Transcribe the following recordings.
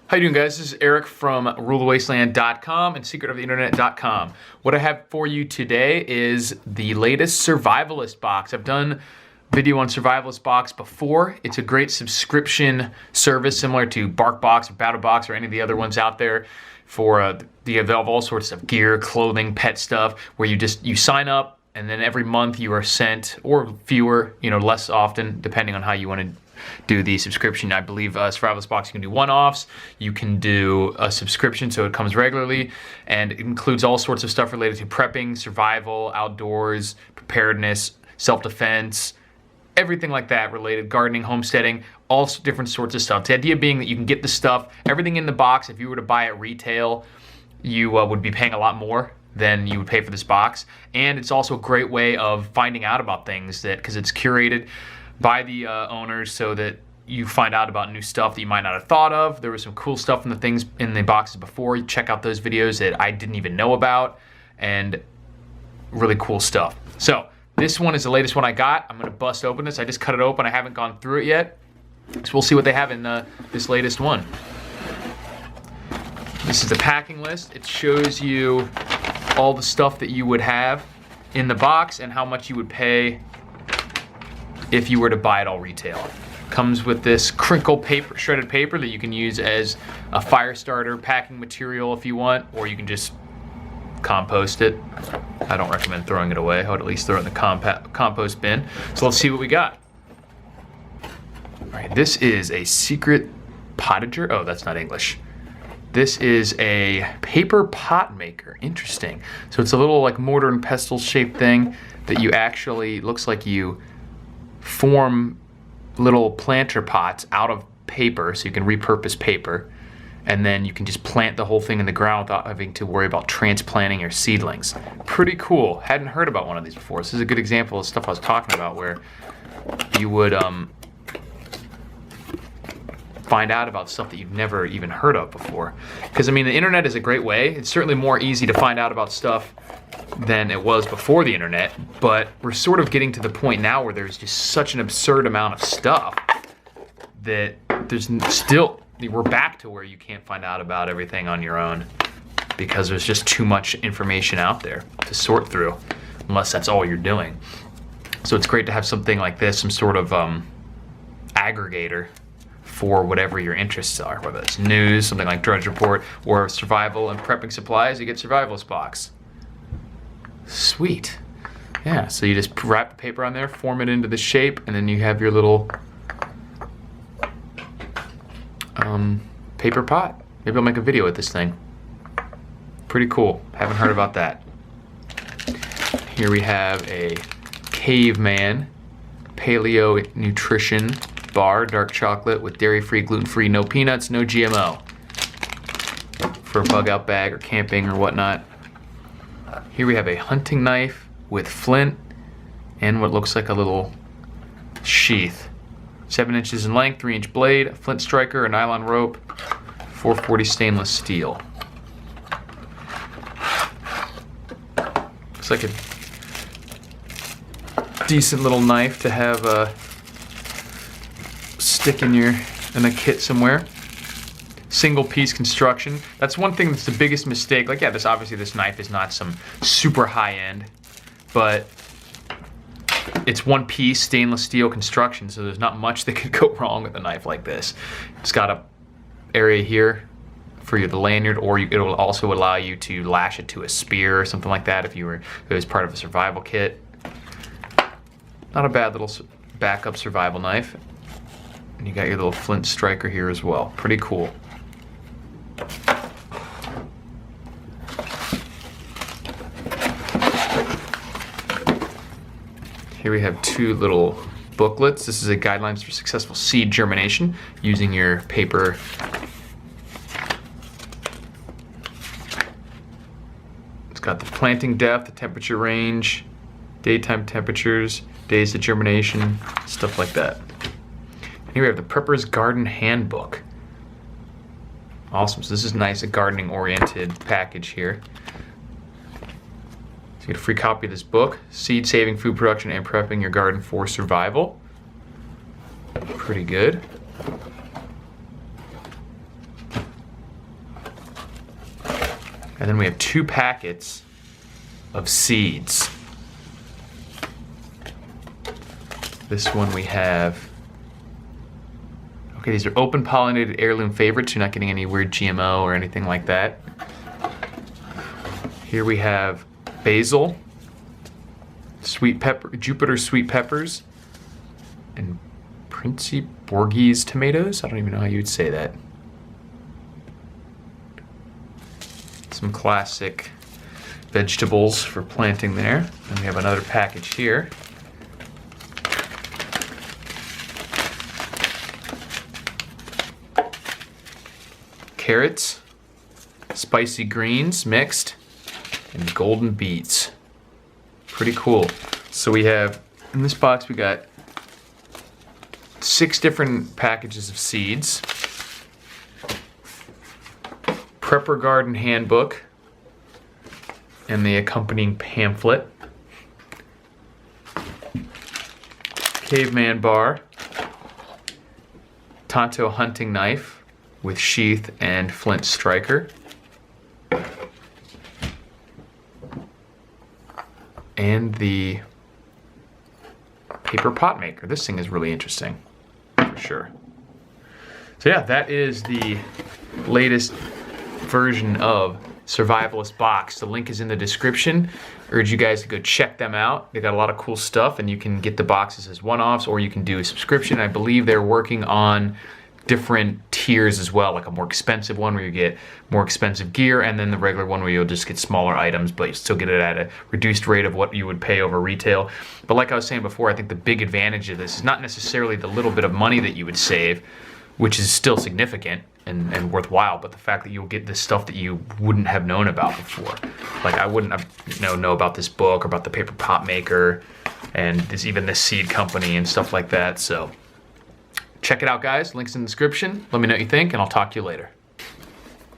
How you doing, guys? This is Eric from rulethewasteland.com and secretoftheinternet.com. What I have for you today is the latest Survivalist Box. I've done a video on Survivalist Box before. It's a great subscription service similar to BarkBox or BattleBox or any of the other ones out there for you have all sorts of gear, clothing, pet stuff, where you sign up and then every month you are sent, or fewer, less often, depending on how you want to do the subscription. I believe Survivalist Box, you can do one-offs, you can do a subscription so it comes regularly, and it includes all sorts of stuff related to prepping, survival, outdoors, preparedness, self-defense, everything like that related, gardening, homesteading, all different sorts of stuff. The idea being that you can get the stuff, everything in the box. If you were to buy it retail, you would be paying a lot more than you would pay for this box. And it's also a great way of finding out about things, because it's curated by the owners so that you find out about new stuff that you might not have thought of. There was some cool stuff in the things in the boxes before. You check out those videos that I didn't even know about, and really cool stuff. So this one is the latest one I got. I'm gonna bust open this. I just cut it open. I haven't gone through it yet. So we'll see what they have in this latest one. This is the packing list. It shows you all the stuff that you would have in the box and how much you would pay if you were to buy it all retail. Comes with this crinkle paper, shredded paper that you can use as a fire starter packing material if you want, or you can just compost it. I don't recommend throwing it away. I would at least throw it in the compost bin. So let's see what we got. All right, this is a secret potager. Oh, that's not English. This is a paper pot maker. Interesting. So it's a little like mortar and pestle shaped thing that you actually, looks like you form little planter pots out of paper, so you can repurpose paper, and then you can just plant the whole thing in the ground without having to worry about transplanting your seedlings. Pretty cool. Hadn't heard about one of these before. This is a good example of stuff I was talking about, where you would find out about stuff that you've never even heard of before. Because I mean, the internet is a great way. It's certainly more easy to find out about stuff than it was before the internet, but we're sort of getting to the point now where there's just such an absurd amount of stuff that we're back to where you can't find out about everything on your own, because there's just too much information out there to sort through, unless that's all you're doing. So it's great to have something like this, some sort of aggregator for whatever your interests are, whether it's news, something like Drudge Report, or survival and prepping supplies. You get Survivalist Box. Sweet. Yeah, so you just wrap the paper on there, form it into the shape, and then you have your little paper pot. Maybe I'll make a video with this thing. Pretty cool. Haven't heard about that. Here we have a caveman paleo nutrition bar, dark chocolate with dairy-free, gluten-free, no peanuts, no GMO, for a bug-out bag or camping or whatnot. Here we have a hunting knife with flint and what looks like a little sheath. 7 inches in length, 3-inch blade, a flint striker, a nylon rope, 440 stainless steel. Looks like a decent little knife to have stick in a kit somewhere. Single piece construction. That's one thing that's the biggest mistake. Like, yeah, obviously this knife is not some super high end, but it's one piece stainless steel construction, so there's not much that could go wrong with a knife like this. It's got a area here for the lanyard, or it will also allow you to lash it to a spear or something like that if it was part of a survival kit. Not a bad little backup survival knife. And you got your little flint striker here as well. Pretty cool. Here we have 2 little booklets. This is a guidelines for successful seed germination using your paper. It's got the planting depth, the temperature range, daytime temperatures, days of germination, stuff like that. Here we have the Prepper's Garden Handbook. Awesome, so this is nice, a gardening oriented package here. So you get a free copy of this book, Seed Saving Food Production and Prepping Your Garden for Survival. Pretty good. And then we have 2 packets of seeds. This one we have, okay, these are open pollinated heirloom favorites. You're not getting any weird GMO or anything like that. Here we have basil, sweet pepper, Jupiter sweet peppers, and Princey Borghese tomatoes. I don't even know how you would say that. Some classic vegetables for planting there. And we have another package here. Carrots, spicy greens mixed, and golden beets. Pretty cool. So we have, in this box we got 6 different packages of seeds, Prepper Garden Handbook, and the accompanying pamphlet, Caveman Bar, Tonto hunting knife with sheath and flint striker, and the paper pot maker. This thing is really interesting, for sure. So yeah, that is the latest version of Survivalist Box. The link is in the description. I urge you guys to go check them out. They got a lot of cool stuff, and you can get the boxes as one-offs, or you can do a subscription. I believe they're working on different tiers as well, like a more expensive one where you get more expensive gear, and then the regular one where you'll just get smaller items, but you still get it at a reduced rate of what you would pay over retail. But like I was saying before, I think the big advantage of this is not necessarily the little bit of money that you would save, which is still significant and worthwhile, but the fact that you'll get this stuff that you wouldn't have known about before. Like I wouldn't have know about this book or about the paper pot maker and even this seed company and stuff like that. So check it out, guys. Links in the description. Let me know what you think, and I'll talk to you later.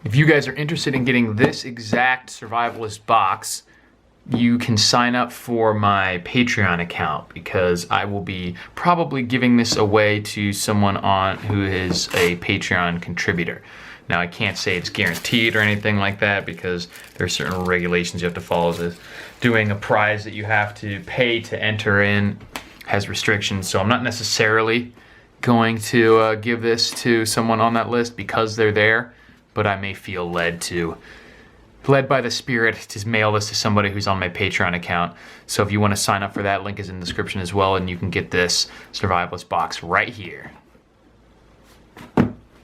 If you guys are interested in getting this exact Survivalist box, you can sign up for my Patreon account, because I will be probably giving this away to someone who is a Patreon contributor. Now, I can't say it's guaranteed or anything like that, because there are certain regulations you have to follow. Doing a prize that you have to pay to enter in has restrictions, so I'm not necessarily going to give this to someone on that list because they're there, but I may feel led by the spirit to mail this to somebody who's on my Patreon account. So if you want to sign up for that, link is in the description as well, and you can get this Survivalist box right here.